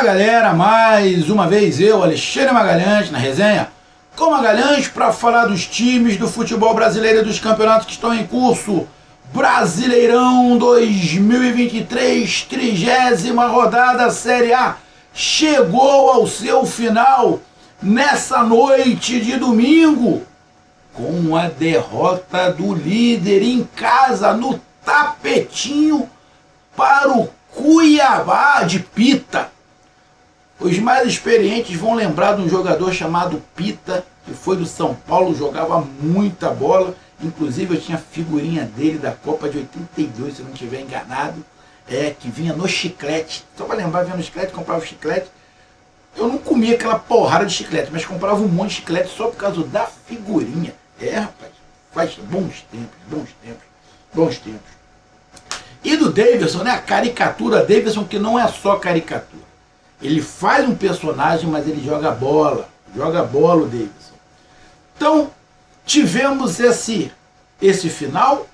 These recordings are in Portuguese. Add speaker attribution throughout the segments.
Speaker 1: galera, mais uma vez eu, Alexandre Magalhães, na resenha com Magalhães, para falar dos times do futebol brasileiro e dos campeonatos que estão em curso. Brasileirão 2023, 30ª rodada Série A, chegou ao seu final nessa noite de domingo, com a derrota do líder em casa, no tapetinho, para o Cuiabá de Pita. Os mais experientes vão lembrar de um jogador chamado Pita, que foi do São Paulo, jogava muita bola. Inclusive eu tinha figurinha dele da Copa de 82, se eu não estiver enganado. Que vinha no chiclete. Só para lembrar, vinha no chiclete, comprava chiclete. Eu não comia aquela porrada de chiclete, mas comprava um monte de chiclete só por causa da figurinha. Rapaz, faz bons tempos. E do Davidson, né? A caricatura Davidson, que não é só caricatura. Ele faz um personagem, mas ele joga bola. Joga bola o Davidson. Então, tivemos esse final.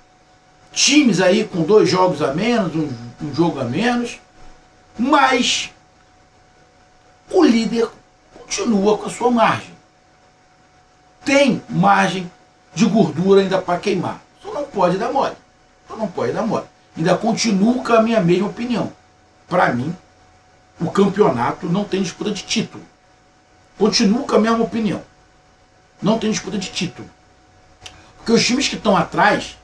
Speaker 1: Times aí com 2 jogos a menos, um jogo a menos. Mas o líder continua com a sua margem. Tem margem de gordura ainda para queimar. Só não pode dar mole. Ainda continuo com a minha mesma opinião. Para mim, o campeonato não tem disputa de título. Continuo com a mesma opinião. Não tem disputa de título. Porque os times que estão atrás,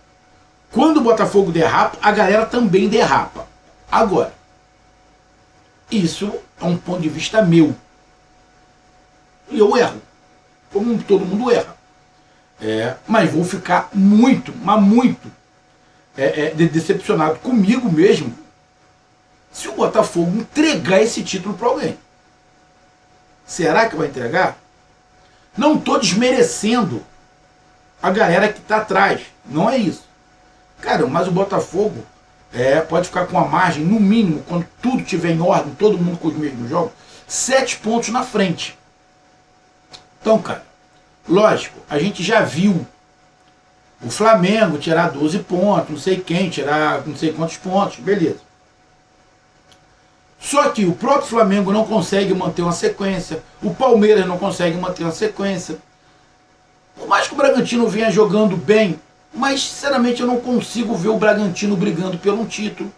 Speaker 1: quando o Botafogo derrapa, a galera também derrapa. Agora, isso é um ponto de vista meu. E eu erro. Como todo mundo erra. Mas vou ficar muito, mas muito decepcionado comigo mesmo se o Botafogo entregar esse título para alguém. Será que vai entregar? Não estou desmerecendo a galera que está atrás. Não é isso. Cara, mas o Botafogo pode ficar com a margem, no mínimo, quando tudo estiver em ordem, todo mundo com os mesmos jogos, 7 pontos na frente. Então, cara, lógico, a gente já viu o Flamengo tirar 12 pontos, não sei quem tirar não sei quantos pontos, beleza. Só que o próprio Flamengo não consegue manter uma sequência, o Palmeiras não consegue manter uma sequência. Por mais que o Bragantino venha jogando bem, mas sinceramente eu não consigo ver o Bragantino brigando pelo título.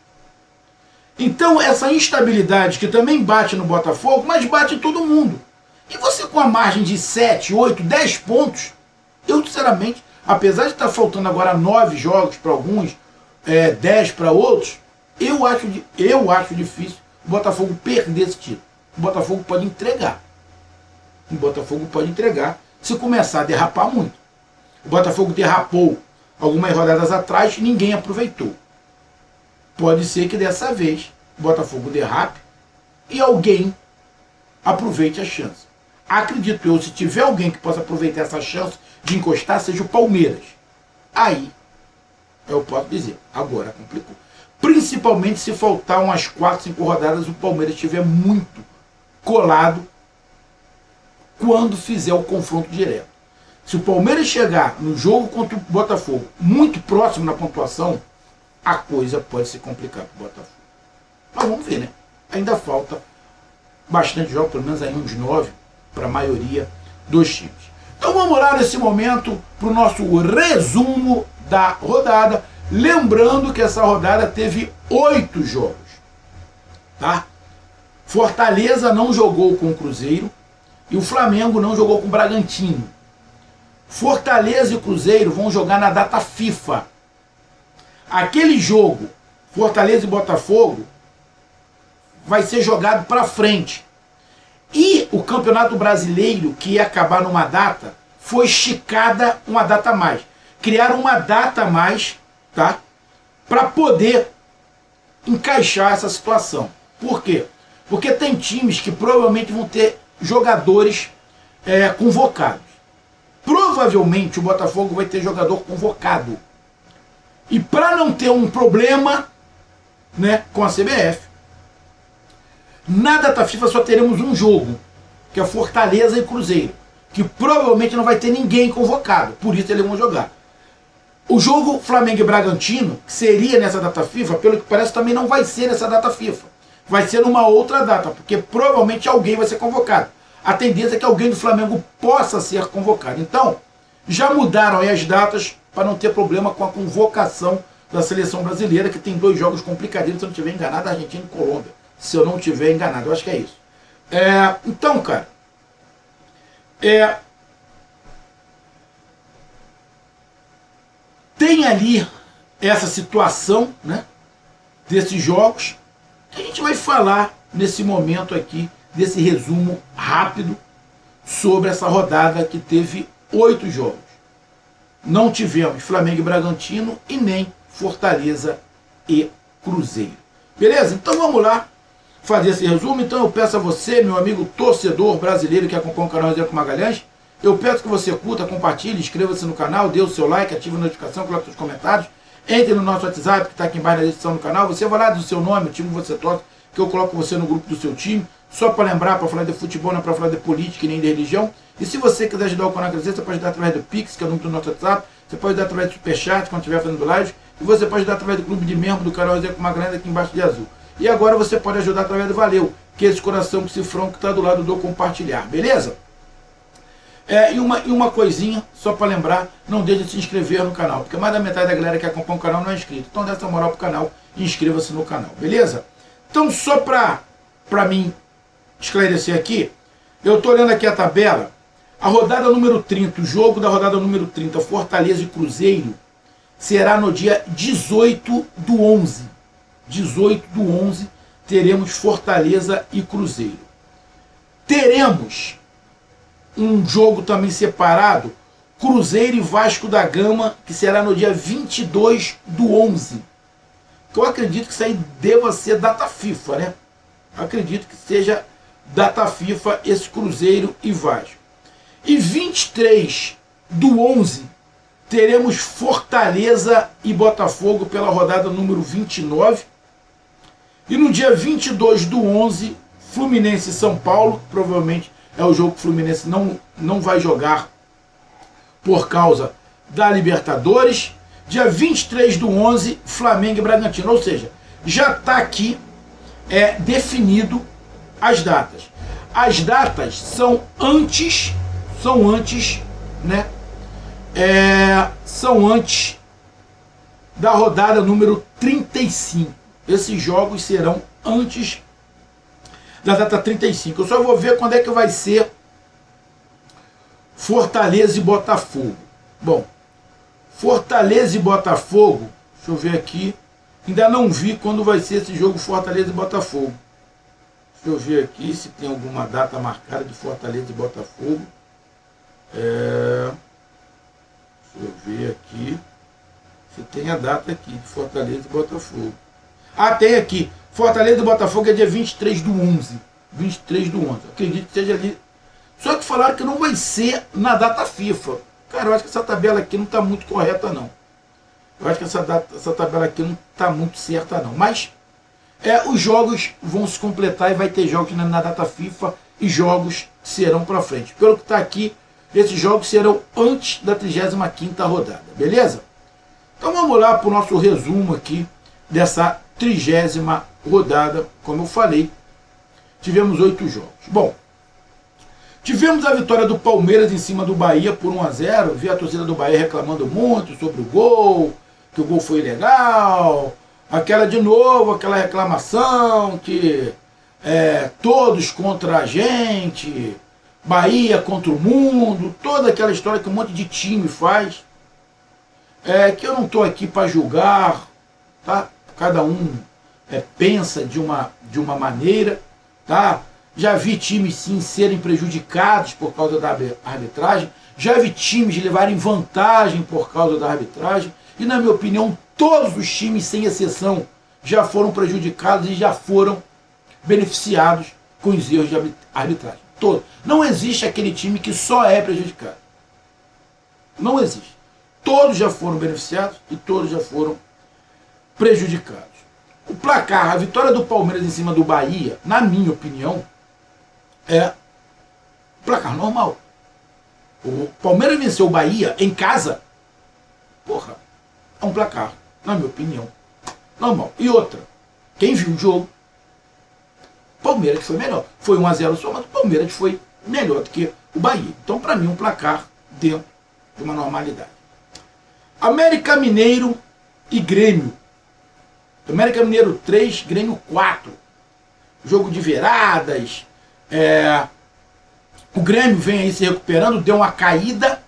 Speaker 1: Então essa instabilidade que também bate no Botafogo, mas bate em todo mundo. E você com a margem de 7, 8, 10 pontos, eu sinceramente, apesar de estar faltando agora 9 jogos para alguns, 10 para outros, eu acho difícil o Botafogo perder esse título. O Botafogo pode entregar. Se começar a derrapar muito. O Botafogo derrapou algumas rodadas atrás, ninguém aproveitou. Pode ser que dessa vez o Botafogo derrape e alguém aproveite a chance. Acredito eu, se tiver alguém que possa aproveitar essa chance de encostar, seja o Palmeiras. Aí, eu posso dizer, agora complicou. Principalmente se faltar umas 4, 5 rodadas, o Palmeiras estiver muito colado quando fizer o confronto direto. Se o Palmeiras chegar no jogo contra o Botafogo muito próximo na pontuação, a coisa pode se complicar para o Botafogo. Mas vamos ver, né? Ainda falta bastante jogos, pelo menos aí uns 9, para a maioria dos times. Então vamos lá nesse momento para o nosso resumo da rodada. Lembrando que essa rodada teve 8 jogos. Tá? Fortaleza não jogou com o Cruzeiro e o Flamengo não jogou com o Bragantino. Fortaleza e Cruzeiro vão jogar na data FIFA. Aquele jogo, Fortaleza e Botafogo, vai ser jogado para frente. E o Campeonato Brasileiro, que ia acabar numa data, foi esticada uma data a mais. Criaram uma data a mais, tá? Para poder encaixar essa situação. Por quê? Porque tem times que provavelmente vão ter jogadores convocados. Provavelmente o Botafogo vai ter jogador convocado. E para não ter um problema, né, com a CBF, na data FIFA só teremos um jogo, que é Fortaleza e Cruzeiro, que provavelmente não vai ter ninguém convocado, por isso eles vão jogar. O jogo Flamengo e Bragantino, que seria nessa data FIFA, pelo que parece também não vai ser nessa data FIFA. vai ser numa outra data, porque provavelmente alguém vai ser convocado. A tendência é que alguém do Flamengo possa ser convocado. Então, já mudaram aí as datas para não ter problema com a convocação da seleção brasileira, que tem 2 jogos complicadinhos, se eu não estiver enganado, Argentina e Colômbia. Se eu não estiver enganado, eu acho que é isso. Então, cara, tem ali essa situação, né, desses jogos, que a gente vai falar nesse momento aqui, desse resumo rápido sobre essa rodada que teve 8 jogos. Não tivemos Flamengo e Bragantino e nem Fortaleza e Cruzeiro. Beleza? Então vamos lá fazer esse resumo. Então eu peço a você, meu amigo torcedor brasileiro que acompanha o canal Resenha com Magalhães, eu peço que você curta, compartilhe, inscreva-se no canal, dê o seu like, ative a notificação, coloque seus comentários, entre no nosso WhatsApp que está aqui embaixo na descrição do canal, você vai lá do seu nome, o time que você torce, que eu coloco você no grupo do seu time, só para lembrar, para falar de futebol, não é para falar de política e nem de religião. E se você quiser ajudar o canal a crescer, você pode ajudar através do Pix, que é o número do nosso WhatsApp, você pode ajudar através do Superchat, quando estiver fazendo live, e você pode ajudar através do clube de membro do canal Resenha com Magalhães aqui embaixo de azul. E agora você pode ajudar através do Valeu, que é esse coração cifrão que está do lado do compartilhar, beleza? E uma coisinha, só para lembrar, não deixe de se inscrever no canal, porque mais da metade da galera que acompanha o canal não é inscrito. Então dá essa moral pro canal e inscreva-se no canal, beleza? Então só para mim esclarecer aqui, eu estou olhando aqui a tabela, a rodada número 30, o jogo da rodada número 30, Fortaleza e Cruzeiro, será no dia 18 do 11. 18 do 11 teremos Fortaleza e Cruzeiro. Teremos um jogo também separado, Cruzeiro e Vasco da Gama, que será no dia 22 do 11. Que eu acredito que isso aí deva ser data FIFA, né? Acredito que seja data FIFA esse Cruzeiro e Vasco. E 23 do 11 teremos Fortaleza e Botafogo pela rodada número 29. E no dia 22 do 11, Fluminense e São Paulo, provavelmente é o jogo que o Fluminense não vai jogar por causa da Libertadores. Dia 23 do 11, Flamengo e Bragantino. Ou seja, já está aqui definido as datas. As datas são antes, né? São antes da rodada número 35. Esses jogos serão antes da data 35. Eu só vou ver quando é que vai ser Fortaleza e Botafogo. Bom, Fortaleza e Botafogo, deixa eu ver aqui, ainda não vi quando vai ser esse jogo Fortaleza e Botafogo. Deixa eu ver aqui se tem alguma data marcada de Fortaleza e Botafogo. Deixa eu ver aqui se tem a data aqui de Fortaleza e Botafogo. Ah, tem aqui. Fortaleza e Botafogo é dia 23 do 11. 23 do 11. Acredito que seja ali. Só que falaram que não vai ser na data FIFA. Cara, eu acho que essa tabela aqui não está muito correta, não. Eu acho que essa tabela aqui não está muito certa, não. Mas os jogos vão se completar e vai ter jogos na data FIFA e jogos serão para frente. Pelo que está aqui, esses jogos serão antes da 35ª rodada. Beleza? Então vamos lá para o nosso resumo aqui dessa 30ª rodada. Como eu falei, tivemos 8 jogos. Bom, tivemos a vitória do Palmeiras em cima do Bahia por 1-0. Vi a torcida do Bahia reclamando muito sobre o gol, que o gol foi ilegal. Aquela reclamação que todos contra a gente, Bahia contra o mundo, toda aquela história que um monte de time faz. Que eu não estou aqui para julgar, tá? Cada um pensa de uma maneira, tá? Já vi times sim serem prejudicados por causa da arbitragem, já vi times levarem vantagem por causa da arbitragem, e na minha opinião todos os times, sem exceção, já foram prejudicados e já foram beneficiados com os erros de arbitragem. Todos. Não existe aquele time que só é prejudicado. Não existe. Todos já foram beneficiados e todos já foram prejudicados. O placar, a vitória do Palmeiras em cima do Bahia, na minha opinião, é placar normal. O Palmeiras venceu o Bahia em casa. Porra, é um placar, na minha opinião, normal. E outra, quem viu o jogo Palmeiras foi melhor. Foi 1 a 0 só, mas o Palmeiras foi melhor do que o Bahia. Então, para mim, um placar dentro de uma normalidade. América Mineiro e Grêmio. América Mineiro 3, Grêmio 4. Jogo de viradas. O Grêmio vem aí se recuperando, deu uma caída,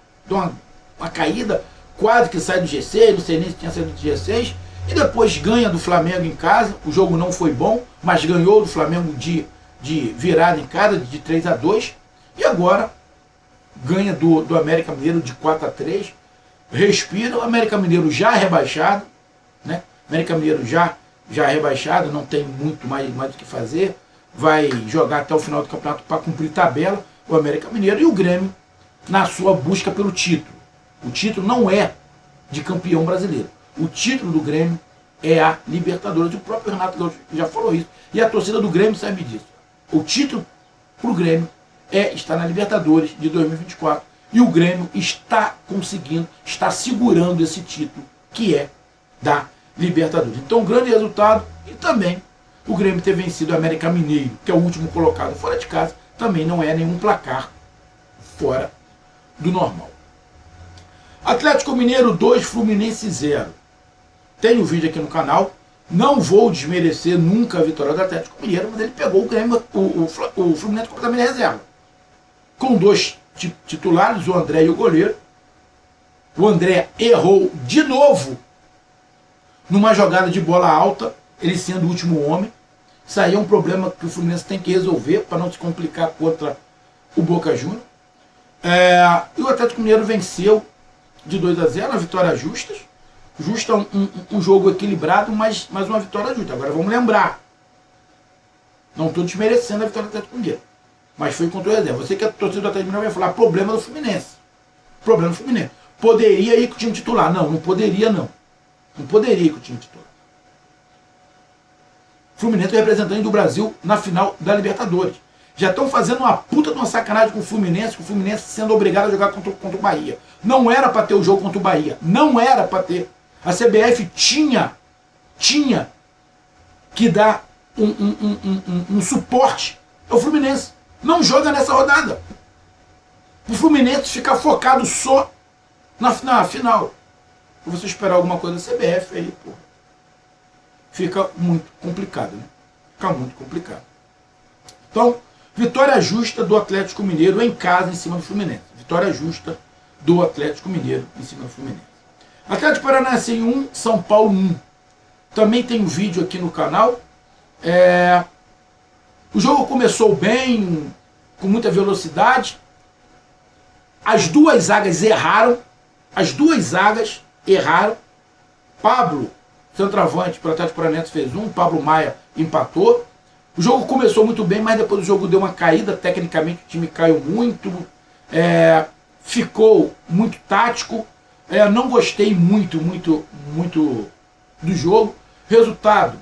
Speaker 1: quase que sai do G6, não sei nem se tinha saído do G6, e depois ganha do Flamengo em casa. O jogo não foi bom, mas ganhou do Flamengo de virada em casa, de 3 a 2, e agora ganha do América Mineiro de 4 a 3. Respira, o América Mineiro já rebaixado, né? América Mineiro já rebaixado, não tem muito mais o que fazer, vai jogar até o final do campeonato para cumprir tabela, o América Mineiro, e o Grêmio na sua busca pelo título. O título não é de campeão brasileiro, o título do Grêmio é a Libertadores, o próprio Renato Gaúcho já falou isso, e a torcida do Grêmio sabe disso. O título para o Grêmio é estar na Libertadores de 2024, e o Grêmio está conseguindo, está segurando esse título, que é da Libertadores. Então, um grande resultado, e também o Grêmio ter vencido o América Mineiro, que é o último colocado fora de casa, também não é nenhum placar fora do normal. Atlético Mineiro 2, Fluminense 0. Tem o vídeo aqui no canal, não vou desmerecer nunca a vitória do Atlético Mineiro, mas ele pegou o Grêmio, o Fluminense completamente reserva. Com 2 titulares, o André e o goleiro. O André errou de novo numa jogada de bola alta, ele sendo o último homem. Isso aí é um problema que o Fluminense tem que resolver para não se complicar contra o Boca Juniors. E o Atlético Mineiro venceu de 2 a 0, uma vitória justa. Justa, um jogo equilibrado, mas uma vitória justa. Agora vamos lembrar, não estou desmerecendo a vitória do Atlético Mineiro, mas foi contra o reserva. Você que é torcedor do Atlético Mineiro vai falar problema do Fluminense. Problema do Fluminense. Poderia ir com o time titular. Não poderia não. Não poderia ir com o time titular. Fluminense é o representante do Brasil na final da Libertadores. Já estão fazendo uma puta de uma sacanagem com o Fluminense sendo obrigado a jogar contra o Bahia. Não era para ter o jogo contra o Bahia. Não era para ter. A CBF tinha que dar um suporte ao Fluminense. Não joga nessa rodada. O Fluminense fica focado só na final. Se você esperar alguma coisa da CBF, aí, pô, fica muito complicado, né? Fica muito complicado. Então, vitória justa do Atlético Mineiro em casa em cima do Fluminense. Vitória justa do Atlético Mineiro em cima do Fluminense. Atlético Paranaense 1, São Paulo 1. Também tem um vídeo aqui no canal. O jogo começou bem, com muita velocidade. As duas zagas erraram. Pablo, centroavante, para o Atlético Paranaense fez 1. Pablo Maia empatou. O jogo começou muito bem, mas depois o jogo deu uma caída. Tecnicamente o time caiu muito. Ficou muito tático. Não gostei muito do jogo. Resultado,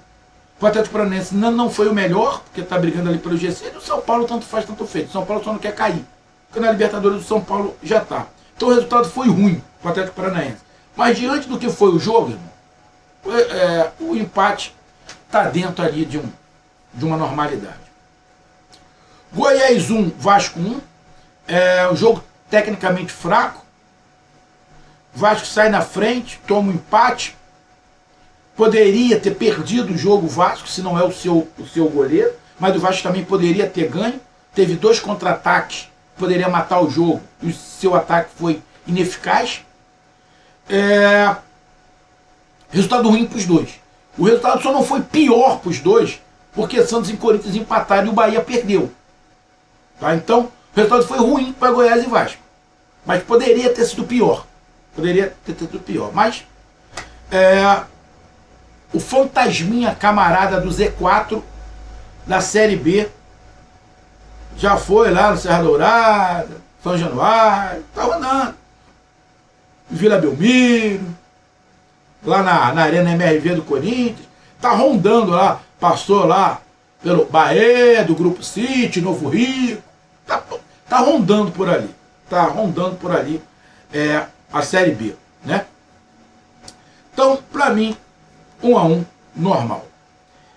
Speaker 1: o Atlético Paranaense não foi o melhor, porque está brigando ali pelo G6. O São Paulo tanto faz, tanto fez. O São Paulo só não quer cair, porque na Libertadores do São Paulo já está. Então o resultado foi ruim para o Atlético Paranaense. Mas diante do que foi o jogo, irmão, o empate está dentro ali de uma normalidade. Goiás 1, Vasco 1. Um jogo tecnicamente fraco. Vasco sai na frente, toma um empate. Poderia ter perdido o jogo o Vasco, se não é o seu goleiro, mas o Vasco também poderia ter ganho. Teve 2 contra-ataques, poderia matar o jogo, e o seu ataque foi ineficaz. Resultado ruim para os dois. O resultado só não foi pior para os dois, porque Santos e Corinthians empataram e o Bahia perdeu. Tá? Então, o resultado foi ruim para Goiás e Vasco. Mas poderia ter sido pior. Mas o fantasminha camarada do Z4 da Série B já foi lá no Serra Dourada, São Januário, tá rodando. Vila Belmiro, lá na Arena MRV do Corinthians, tá rondando lá, passou lá pelo Bahia, do Grupo City, Novo Rio, tá rondando por ali. A Série B, né? Então, para mim, 1 a 1, normal.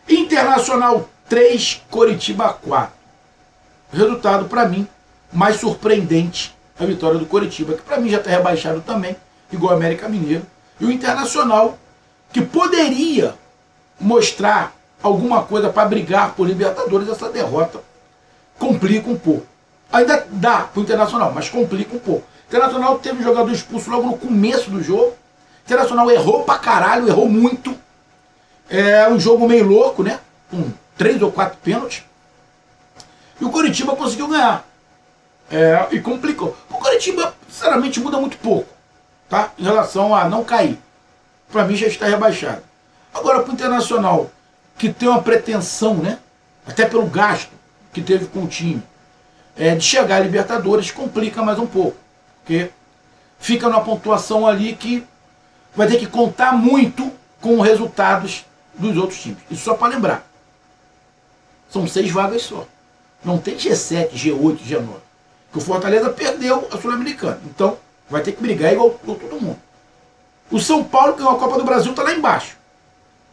Speaker 1: Internacional 3, Coritiba 4. Resultado, para mim, mais surpreendente, a vitória do Coritiba, que para mim já está rebaixado também, igual o América Mineiro. E o Internacional, que poderia mostrar alguma coisa para brigar por Libertadores, essa derrota complica um pouco. Ainda dá para o Internacional, mas complica um pouco. O Internacional teve um jogador expulso logo no começo do jogo. O Internacional errou pra caralho, errou muito. É um jogo meio louco, né? Com 3 ou 4 pênaltis. E o Coritiba conseguiu ganhar. E complicou. O Coritiba, sinceramente, muda muito pouco, tá? Em relação a não cair. Para mim já está rebaixado. Agora, para o Internacional, que tem uma pretensão, né? Até pelo gasto que teve com o time, de chegar a Libertadores, complica mais um pouco. Porque fica numa pontuação ali que vai ter que contar muito com os resultados dos outros times. Isso só para lembrar. São 6 vagas só. Não tem G7, G8, G9. Que o Fortaleza perdeu a Sul-Americana. Então, vai ter que brigar igual todo mundo. O São Paulo, que ganhou a Copa do Brasil, está lá embaixo.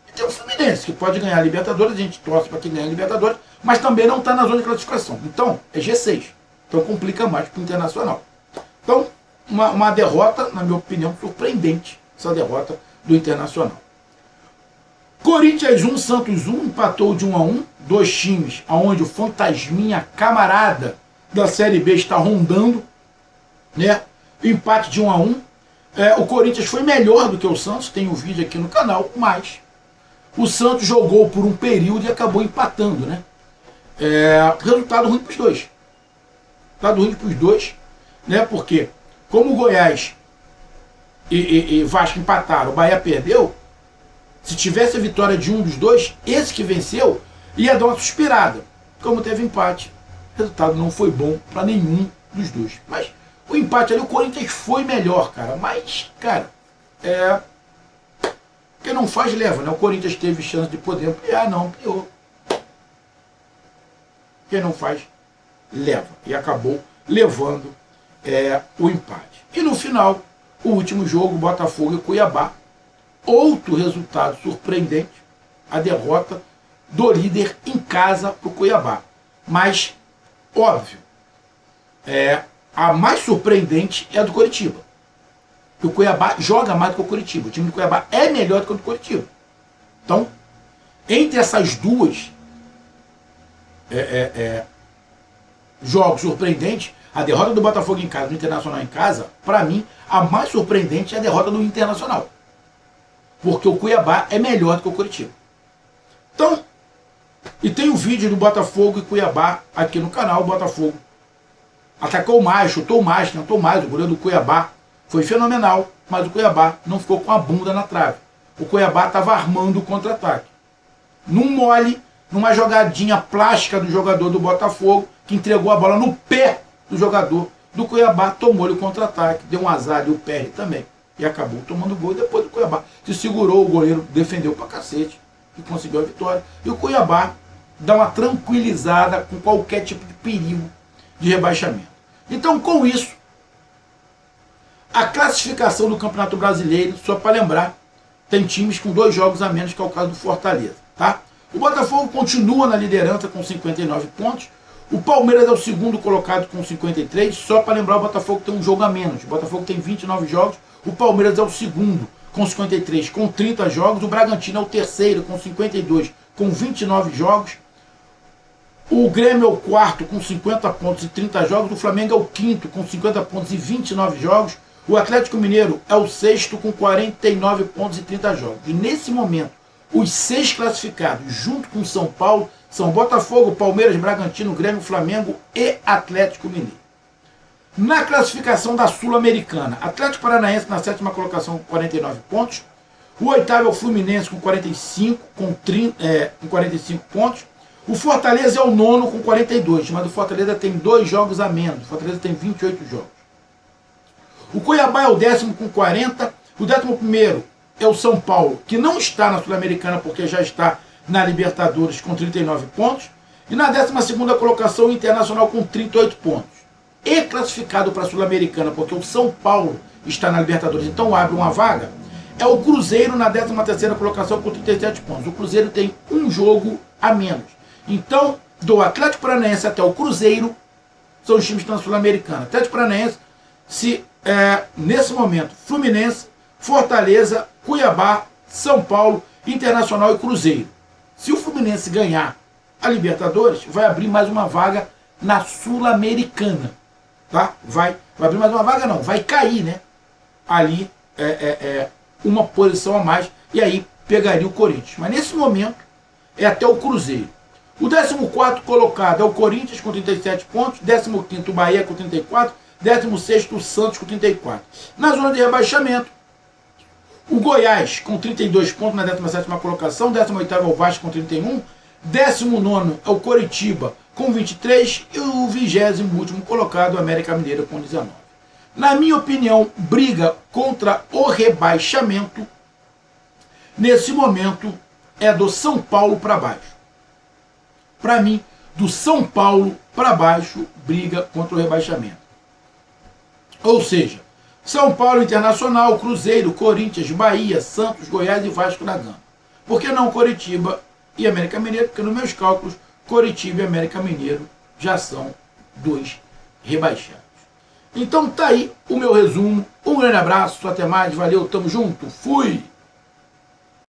Speaker 1: E tem o Fluminense, que pode ganhar a Libertadores. A gente torce para quem ganha a Libertadores. Mas também não está na zona de classificação. Então, é G6. Então, complica mais para o Internacional. Então, uma derrota, na minha opinião, surpreendente. Essa derrota do Internacional. Corinthians 1, Santos 1, empatou de 1-1. 2 times onde o fantasminha camarada da Série B está rondando, né? Empate de 1-1. O Corinthians foi melhor do que o Santos, tem o vídeo aqui no canal, mas o Santos jogou por um período e acabou empatando, né? Resultado ruim para os dois. Resultado ruim para os dois, né? Porque como o Goiás e Vasco empataram, o Bahia perdeu. Se tivesse a vitória de um dos dois, esse que venceu ia dar uma suspirada. Como teve empate, o resultado não foi bom para nenhum dos dois. Mas o empate ali, o Corinthians foi melhor, cara. Mas, cara, quem não faz, leva, né? O Corinthians teve chance de poder ampliar, não ampliou. Quem não faz, leva. E acabou levando o empate. E no final, o último jogo, Botafogo e Cuiabá. Outro resultado surpreendente, a derrota do líder em casa para o Cuiabá. Mas, óbvio, a mais surpreendente é a do Coritiba. Porque o Cuiabá joga mais do que o Coritiba. O time do Cuiabá é melhor do que o do Coritiba. Então, entre essas duas jogos surpreendentes, a derrota do Botafogo em casa e do Internacional em casa, para mim, a mais surpreendente é a derrota do Internacional. Porque o Cuiabá é melhor do que o Coritiba. Então, e tem o vídeo do Botafogo e Cuiabá aqui no canal. O Botafogo atacou mais, chutou mais, tentou mais. O goleiro do Cuiabá foi fenomenal, mas o Cuiabá não ficou com a bunda na trave. O Cuiabá estava armando o contra-ataque. Num mole, numa jogadinha plástica do jogador do Botafogo, que entregou a bola no pé do jogador do Cuiabá, tomou-lhe o contra-ataque, deu um azar e o PR também. E acabou tomando gol. E depois do Cuiabá se segurou, o goleiro defendeu pra cacete e conseguiu a vitória. E o Cuiabá dá uma tranquilizada com qualquer tipo de perigo de rebaixamento. Então, com isso, a classificação do Campeonato Brasileiro, só para lembrar, tem times com 2 jogos a menos, que é o caso do Fortaleza, tá? O Botafogo continua na liderança com 59 pontos. O Palmeiras é o segundo colocado com 53. Só para lembrar, o Botafogo tem um jogo a menos. O Botafogo tem 29 jogos. O Palmeiras é o segundo com 53, com 30 jogos. O Bragantino é o terceiro com 52, com 29 jogos. O Grêmio é o quarto com 50 pontos e 30 jogos. O Flamengo é o quinto com 50 pontos e 29 jogos. O Atlético Mineiro é o sexto com 49 pontos e 30 jogos. E nesse momento, os 6 classificados, junto com São Paulo, são Botafogo, Palmeiras, Bragantino, Grêmio, Flamengo e Atlético Mineiro. Na classificação da Sul-Americana, Atlético Paranaense na 7ª colocação com 49 pontos. O 8º é o Fluminense com 45, com 45 pontos. O Fortaleza é o 9º com 42, mas o Fortaleza tem 2 jogos a menos. O Fortaleza tem 28 jogos. O Cuiabá é o 10º com 40. O 11º é o São Paulo, que não está na Sul-Americana porque já está na Libertadores com 39 pontos. E na 12ª colocação o Internacional com 38 pontos. E classificado para a Sul-Americana, porque o São Paulo está na Libertadores, então abre uma vaga, é o Cruzeiro na 13ª colocação com 37 pontos. O Cruzeiro tem um jogo a menos. Então, do Atlético Paranaense até o Cruzeiro, são os times que estão na Sul-Americana. Atlético Paranaense, nesse momento, Fluminense, Fortaleza, Cuiabá, São Paulo, Internacional e Cruzeiro. Se o Fluminense ganhar a Libertadores, vai abrir mais uma vaga na Sul-Americana. Tá? Vai abrir mais uma vaga, não. Vai cair, né? Ali, uma posição a mais. E aí, pegaria o Corinthians. Mas nesse momento, é até o Cruzeiro. O 14º colocado é o Corinthians com 37 pontos. 15º o Bahia com 34. 16º o Santos com 34. Na zona de rebaixamento, o Goiás com 32 pontos na 17ª colocação. 18º é o Vasco com 31. 19º é o Coritiba com 23. E o 20º colocado, o América Mineiro com 19. Na minha opinião, briga contra o rebaixamento, nesse momento, é do São Paulo para baixo. Para mim, do São Paulo para baixo, briga contra o rebaixamento. Ou seja, São Paulo, Internacional, Cruzeiro, Corinthians, Bahia, Santos, Goiás e Vasco da Gama. Por que não Coritiba e América Mineiro? Porque nos meus cálculos, Coritiba e América Mineiro já são 2 rebaixados. Então tá aí o meu resumo. Um grande abraço, até mais, valeu, tamo junto, fui!